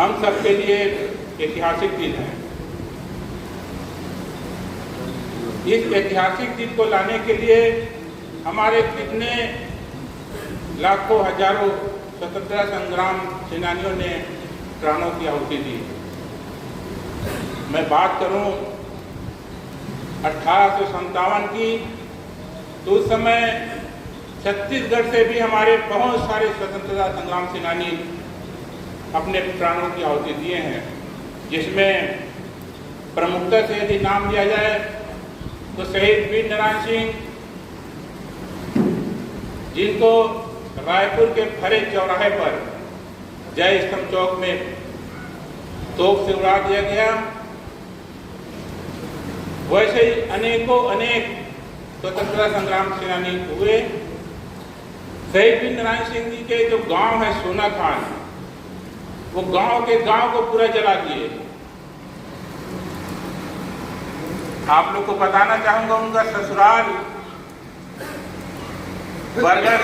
हम सबके लिए ऐतिहासिक दिन है। इस ऐतिहासिक दिन को लाने के लिए हमारे कितने लाखों हजारों स्वतंत्रता संग्राम सेनानियों ने प्राणों की आहुति दी। मैं बात करूं 1857 की, तो उस समय छत्तीसगढ़ से भी हमारे बहुत सारे स्वतंत्रता संग्राम सेनानी अपने प्राणों की आहुति दिए हैं, जिसमें प्रमुखता से यदि नाम लिया जाए तो शहीद वीर नारायण सिंह, जिनको रायपुर के फरे चौराहे पर जय स्तंभ चौक में तोप से उड़ा दिया गया। वैसे ही अनेक स्वतंत्रता संग्राम सेनानी हुए। शहीद वीर नारायण सिंह जी के जो गांव है सोना खान, वो गांव के गांव को पूरा जला दिए। आप लोग को बताना चाहूंगा, उनका ससुराल बरगढ़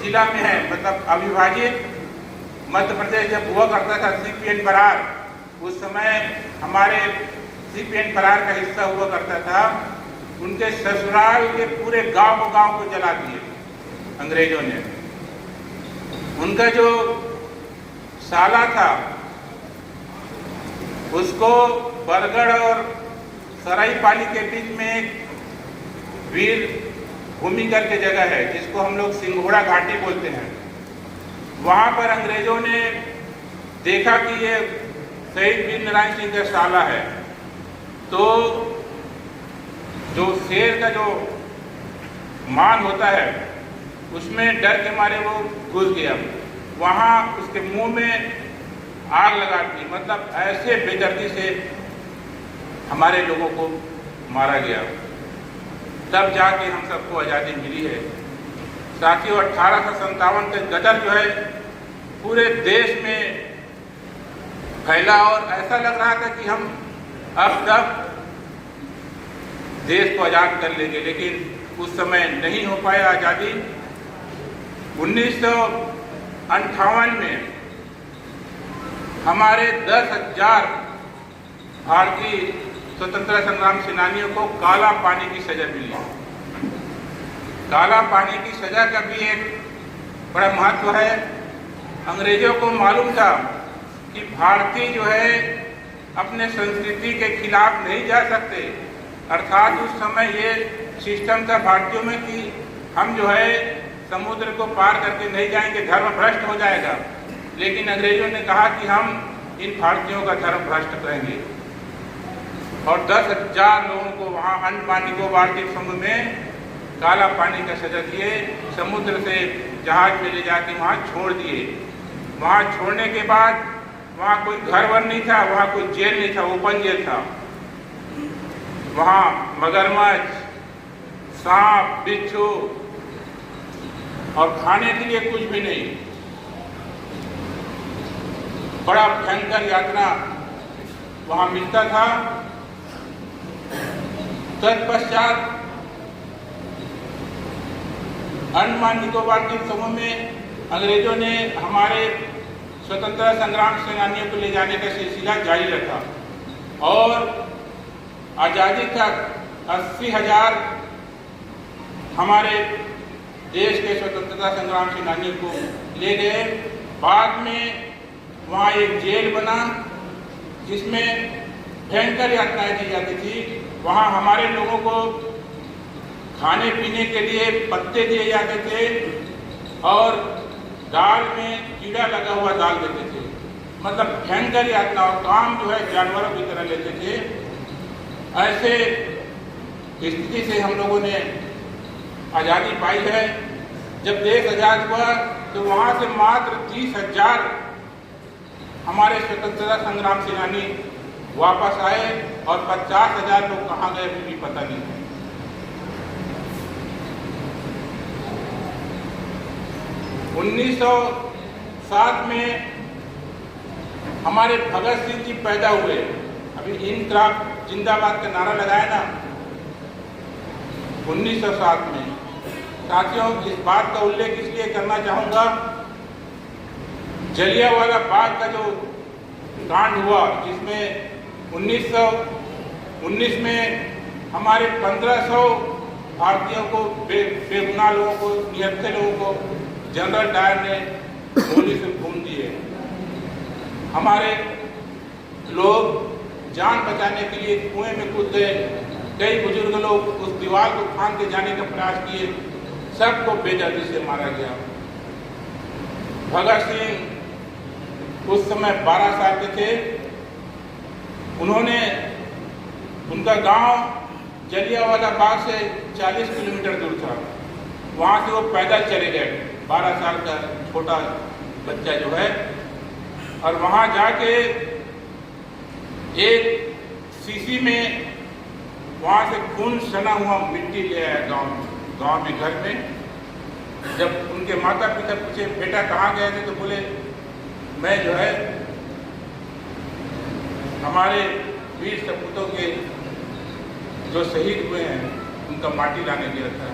जिला में है। मतलब अविभाजित मध्य प्रदेश जब हुआ करता था सीपीएन बरार, उस समय हमारे सीपीएन बरार का हिस्सा हुआ करता था। उनके ससुराल के पूरे गांव को जला दिए अंग्रेजों ने। उनका जो साला था, उसको बरगढ़ और सराईपाली के बीच में एक वीर भूमि करके जगह है, जिसको हम लोग सिंघोड़ा घाटी बोलते हैं। वहां पर अंग्रेजों ने देखा कि ये शहीद वीर नारायण सिंह का साला है, तो जो शेर का जो मान होता है, उसमें डर के मारे वो घुस गया। वहां उसके मुंह में आग लगा दी। मतलब ऐसे बेदर्दी से हमारे लोगों को मारा गया। तब जाके हम सबको आज़ादी मिली है। साथियों, 1857 के गदर जो है पूरे देश में फैला और ऐसा लग रहा था कि हम अब तक देश को आज़ाद कर लेंगे, लेकिन उस समय नहीं हो पाया आज़ादी। 1958 में हमारे 10,000 भारतीय स्वतंत्रता संग्राम सेनानियों को काला पानी की सजा मिली। काला पानी की सजा का भी एक बड़ा महत्व है। अंग्रेजों को मालूम था कि भारतीय जो है अपने संस्कृति के खिलाफ नहीं जा सकते। अर्थात उस समय ये सिस्टम था भारतीयों में कि हम जो है समुद्र को पार करके नहीं जाएंगे, धर्म भ्रष्ट हो जाएगा। लेकिन अंग्रेजों ने कहा कि हम इन भारतीयों का धर्म भ्रष्ट करेंगे और 10,000 लोगों को वहाँ अन्न पानी को भारतीय समुद्र में काला पानी का सजा दिए। समुद्र से जहाज में ले जाके वहाँ छोड़ दिए। वहाँ छोड़ने के बाद वहाँ कोई घर वर नहीं था, वहाँ कोई जेल नहीं था, ओपन जेल था। वहाँ मगरमच्छ, सांप, बिच्छू और खाने के लिए कुछ भी नहीं। बड़ा भयंकर यातना वहाँ मिलता था। तत्पश्चात अंडमान निकोबार के समूह में अंग्रेजों ने हमारे स्वतंत्रता संग्राम सेनानियों को ले जाने का सिलसिला जारी रखा और आज़ादी तक 80,000 हमारे देश के स्वतंत्रता संग्राम सेनानियों को ले गए। बाद में वहाँ एक जेल बना, जिसमें भयंकर यातनाएं दी जाती थी। वहाँ हमारे लोगों को खाने पीने के लिए पत्ते दिए जाते थे और दाल में कीड़ा लगा हुआ दाल देते थे। मतलब भयंकर यातना और काम जो है जानवरों की तरह लेते थे। ऐसे स्थिति से हम लोगों ने आज़ादी पाई है। जब देश आज़ाद हुआ तो वहाँ से मात्र 30,000 हमारे स्वतंत्रता संग्राम सेनानी वापस आए और 50,000 लोग कहाँ गए भी पता नहीं है। 1907 में हमारे भगत सिंह जी पैदा हुए। अभी इनकलाब जिंदाबाद का नारा लगाया ना 1907 में। साथियों, इस बात का उल्लेख इसलिए करना चाहूँगा, जलियांवाला बाग का जो कांड हुआ जिसमें 1919 में हमारे 1500 भारतीयों को बेगुनाह लोगों को, निहत्थे लोगों को जनरल डायर ने गोली से भून दिए। हमारे लोग जान बचाने के लिए कुएं में कूद गए। कई बुजुर्ग लोग उस दीवार को फांद के जाने का प्रयास किए, सबको बेदर्दी से मारा गया। भगत सिंह उस समय 12 साल के थे। उन्होंने, उनका गांव जलियांवाला बाग से 40 किलोमीटर दूर था। वहां से वो पैदल चले गए, 12 साल का छोटा बच्चा जो है, और वहां जाके एक शीशी में वहां से खून सना हुआ मिट्टी ले आया गांव में, घर में। जब उनके माता पिता पूछे बेटा कहाँ गए थे, तो बोले मैं जो है हमारे वीर सपूतों के जो शहीद हुए हैं उनका माटी लाने गया था।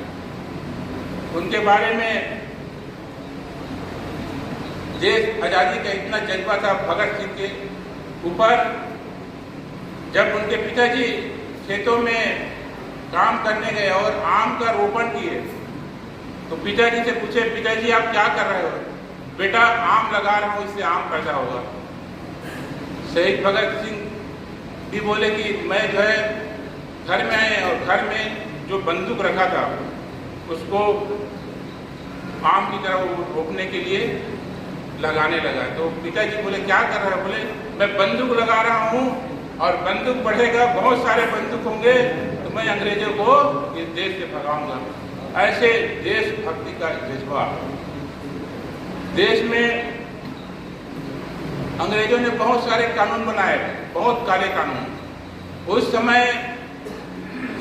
उनके बारे में देश आजादी का इतना जज्बा था भगत सिंह के ऊपर। जब उनके पिताजी खेतों में काम करने गए और आम का रोपण किए, तो पिताजी से पूछे पिताजी आप क्या कर रहे हो? बेटा आम लगा रहा हूँ, इससे आम पैदा होगा। शहीद भगत सिंह भी बोले कि मैं जो है घर में आए और घर में जो बंदूक रखा था उसको आम की तरह रोकने के लिए लगाने लगा। तो पिताजी बोले क्या कर रहे हो? बोले मैं बंदूक लगा रहा हूँ और बंदूक बढ़ेगा, बहुत सारे बंदूक होंगे तो मैं अंग्रेजों को इस देश से भगाऊंगा। ऐसे देशभक्ति का जज्बा। देश में अंग्रेजों ने बहुत सारे कानून बनाए, बहुत काले कानून। उस समय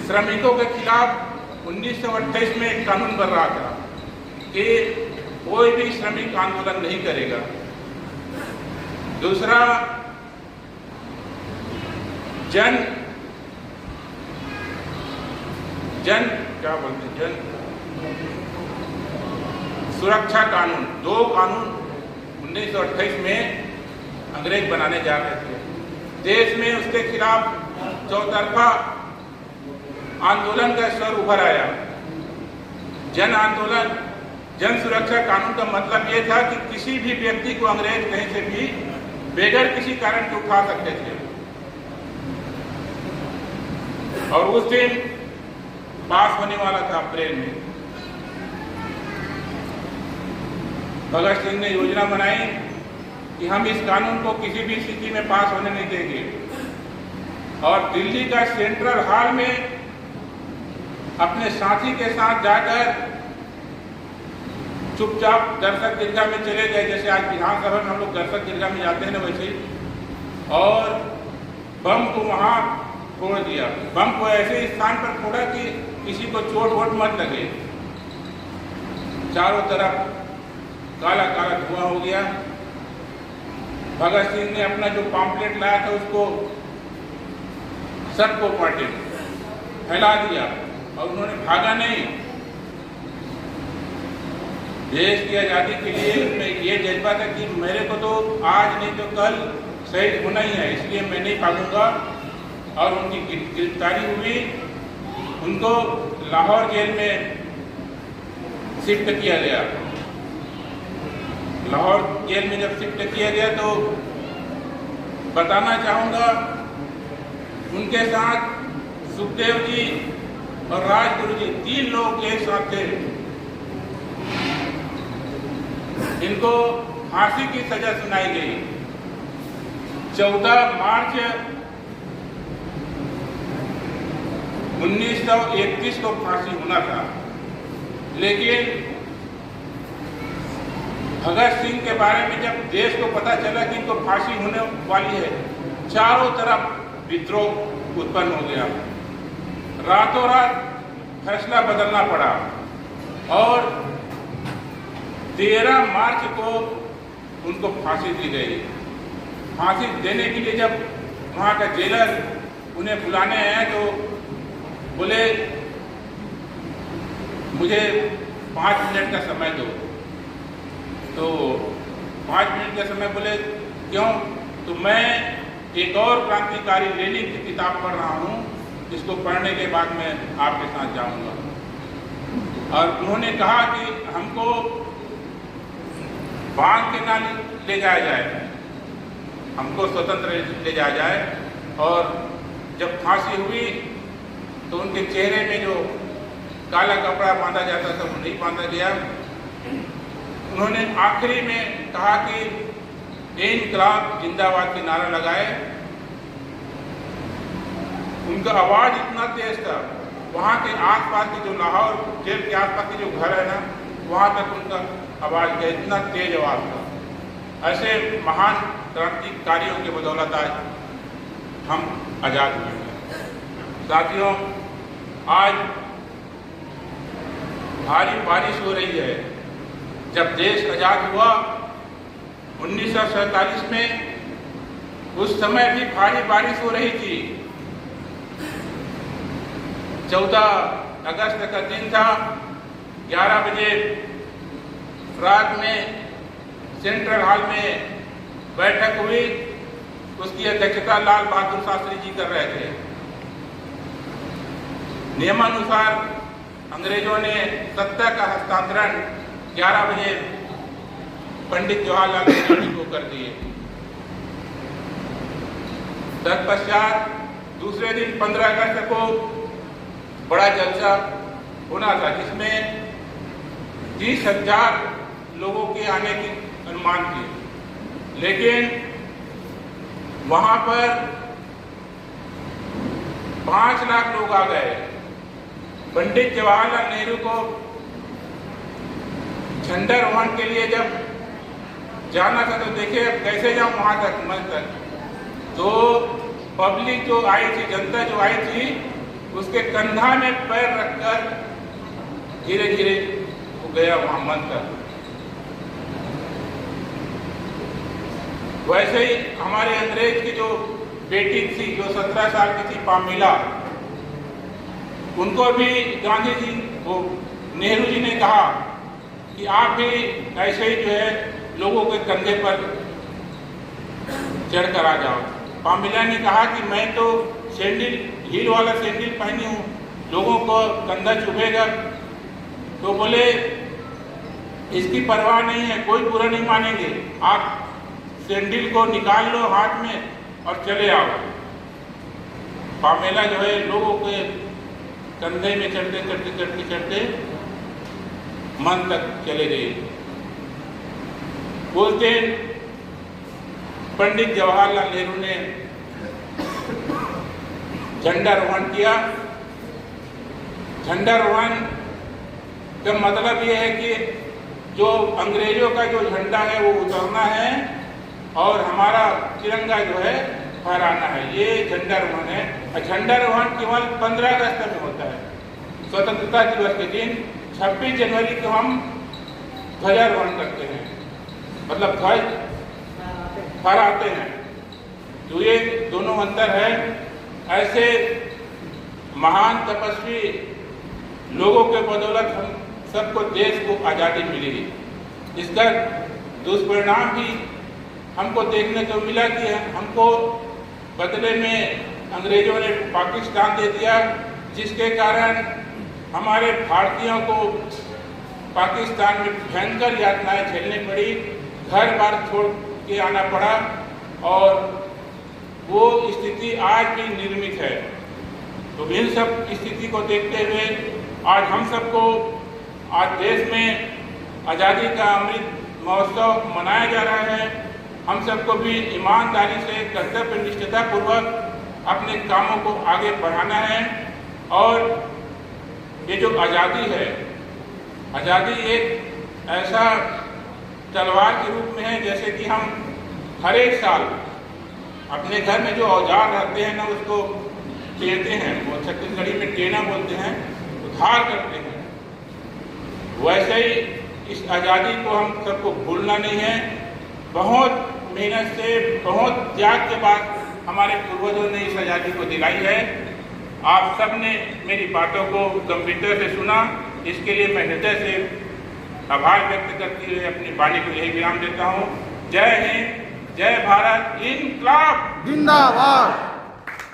श्रमिकों के खिलाफ 1928 में एक कानून बन रहा था कि कोई भी श्रमिक आंदोलन नहीं करेगा। दूसरा, जन क्या बोलते हैं, जन सुरक्षा कानून, 2 कानून 1928 में अंग्रेज बनाने जा रहे थे। देश में उसके खिलाफ चौतरफा आंदोलन का स्वर उभर आया। जन आंदोलन, जन सुरक्षा कानून का मतलब यह था कि किसी भी व्यक्ति को अंग्रेज कहीं से भी बेगर किसी कारण के उठा सकते थे। और उस दिन पास होने वाला था अप्रैल में। भगत सिंह ने योजना बनाई कि हम इस कानून को किसी भी स्थिति में पास होने नहीं देंगे, और दिल्ली का सेंट्रल हॉल में अपने साथी के साथ जाकर चुपचाप दर्शक दीर्घा में चले गए, जैसे आज विधानसभा में हम लोग दर्शक दीर्घा में जाते हैं ना वैसे, और बम को वहां फोड़ दिया। बम को ऐसे स्थान पर फोड़ा कि किसी को चोट वोट मत लगे। चारों तरफ काला काला धुआं हो गया। भगत सिंह ने अपना जो पॉम्पलेट लाया था उसको सबको बांटे, फैला दिया, और उन्होंने भागा नहीं। देश की आज़ादी के लिए उनमें ये जज्बा था कि मेरे को तो आज नहीं तो कल शहीद होना ही है, इसलिए मैं नहीं भागूंगा। और उनकी गिरफ्तारी हुई, उनको लाहौर जेल में शिफ्ट किया गया। लाहौर जेल में जब शिफ्ट किया गया तो बताना चाहूँगा, उनके साथ सुखदेव जी और राजगुरु जी 3 लोग एक साथ थे। इनको फांसी की सजा सुनाई गई। 14 मार्च 1931 को फांसी होना था, लेकिन भगत सिंह के बारे में जब देश को पता चला कि इनको फांसी होने वाली है, चारों तरफ विद्रोह उत्पन्न हो गया। रातों रात फैसला बदलना पड़ा और 13 मार्च को उनको फांसी दी गई। फांसी देने के लिए जब वहाँ का जेलर उन्हें बुलाने आया तो बोले मुझे 5 मिनट का समय दो। तो 5 मिनट का समय बोले क्यों? तो मैं एक और क्रांतिकारी लेनिन की किताब पढ़ रहा हूँ, जिसको पढ़ने के बाद मैं आपके साथ जाऊँगा। और उन्होंने कहा कि हमको बांध के ना ले जाया जाए, हमको स्वतंत्र ले जाया जाए। और जब फांसी हुई तो उनके चेहरे में जो काला कपड़ा बांधा जाता था वो नहीं बांधा गया। उन्होंने आखिरी में कहा कि इनकलाब जिंदाबाद के नारा लगाए। उनका आवाज इतना तेज था, वहाँ के आसपास के जो लाहौर जेल के आसपास के जो घर है ना, वहाँ तक उनका आवाज का इतना तेज आवाज था। ऐसे महान क्रांतिकारियों के बदौलत आज हम आज़ाद हुए हैं। साथियों, आज भारी बारिश हो रही है। जब देश आज़ाद हुआ 1947 में, उस समय भी भारी बारिश हो रही थी। 14 अगस्त का दिन था। 11 बजे रात में सेंट्रल हॉल में बैठक हुई। उसकी अध्यक्षता लाल बहादुर शास्त्री जी कर रहे थे। नियमानुसार अंग्रेजों ने सत्ता का हस्तांतरण 11 बजे पंडित जवाहरलाल नेहरू जी को कर दिए। तत्पश्चात दूसरे दिन 15 अगस्त को बड़ा जलसा होना था, जिसमें 30,000 लोगों के आने की अनुमान थी। लेकिन वहां पर 5 लाख लोग आ गए। पंडित जवाहरलाल नेहरू को झंडारोहण के लिए जब जाना था तो देखिए अब कैसे जाऊं वहां तक, मंच तक। तो पब्लिक जो आई थी, जनता जो आई थी, उसके कंधा में पैर रखकर धीरे धीरे वो गया वहां मंच तक। वैसे ही हमारे अंग्रेज की जो बेटी थी, जो 17 साल की थी, पामिला, उनको भी गांधी जी वो नेहरू जी ने कहा कि आप भी ऐसे ही जो है लोगों के कंधे पर चढ़कर आ जाओ। पामिला ने कहा कि मैं तो सैंडल, हील वाला सैंडल पहनी हूँ, लोगों को कंधा चुभेगा। तो बोले इसकी परवाह नहीं है, कोई बुरा नहीं मानेंगे, आप सैंडल को निकाल लो हाथ में और चले आओ। पामेला जो है लोगों के कंधे में चढ़ते चढ़ते चढ़ते चढ़ते मन तक चले गए। उस दिन पंडित जवाहरलाल नेहरू ने झंडारोहण किया। झंडारोहण का मतलब ये है कि जो अंग्रेजों का जो झंडा है वो उतारना है और हमारा तिरंगा जो है फहराना है, ये झंडारोहण है। और झंडारोहण केवल 15 अगस्त में होता है। स्वतंत्रता दिवस के दिन 26 जनवरी को हम ध्वजारोहण करते हैं, मतलब ध्वज फहराते हैं। तो ये दोनों अंतर है। ऐसे महान तपस्वी लोगों के बदौलत हम सबको देश को आज़ादी मिली। इसका दुष्परिणाम भी हमको देखने को मिला कि हमको बदले में अंग्रेजों ने पाकिस्तान दे दिया, जिसके कारण हमारे भारतीयों को पाकिस्तान में भयंकर यातनाएं झेलनी पड़ी, घर बार छोड़ के आना पड़ा। और वो स्थिति आज भी निर्मित है। तो इन सब स्थिति को देखते हुए आज हम सबको, आज देश में आज़ादी का अमृत महोत्सव मनाया जा रहा है। हम सबको भी ईमानदारी से, कर्तव्य निष्ठता पूर्वक अपने कामों को आगे बढ़ाना है। और ये जो आज़ादी है, आज़ादी एक ऐसा तलवार के रूप में है, जैसे कि हम हर एक साल अपने घर में जो औजार रहते हैं ना, उसको टेरते हैं, वो छत्तीसगढ़ी में टेना बोलते हैं, उधार करते हैं। वैसे ही इस आज़ादी को हम सबको भूलना नहीं है। बहुत मेहनत से, बहुत त्याग के बाद हमारे पूर्वजों ने इस आज़ादी को दिलाई है। आप सब ने मेरी बातों को गंभीरता से सुना, इसके लिए मैं हृदय से आभार व्यक्त करते हुए अपनी वाणी को यही विराम देता हूँ। जय हिंद, जय भारत इनकलाब जिंदाबाद।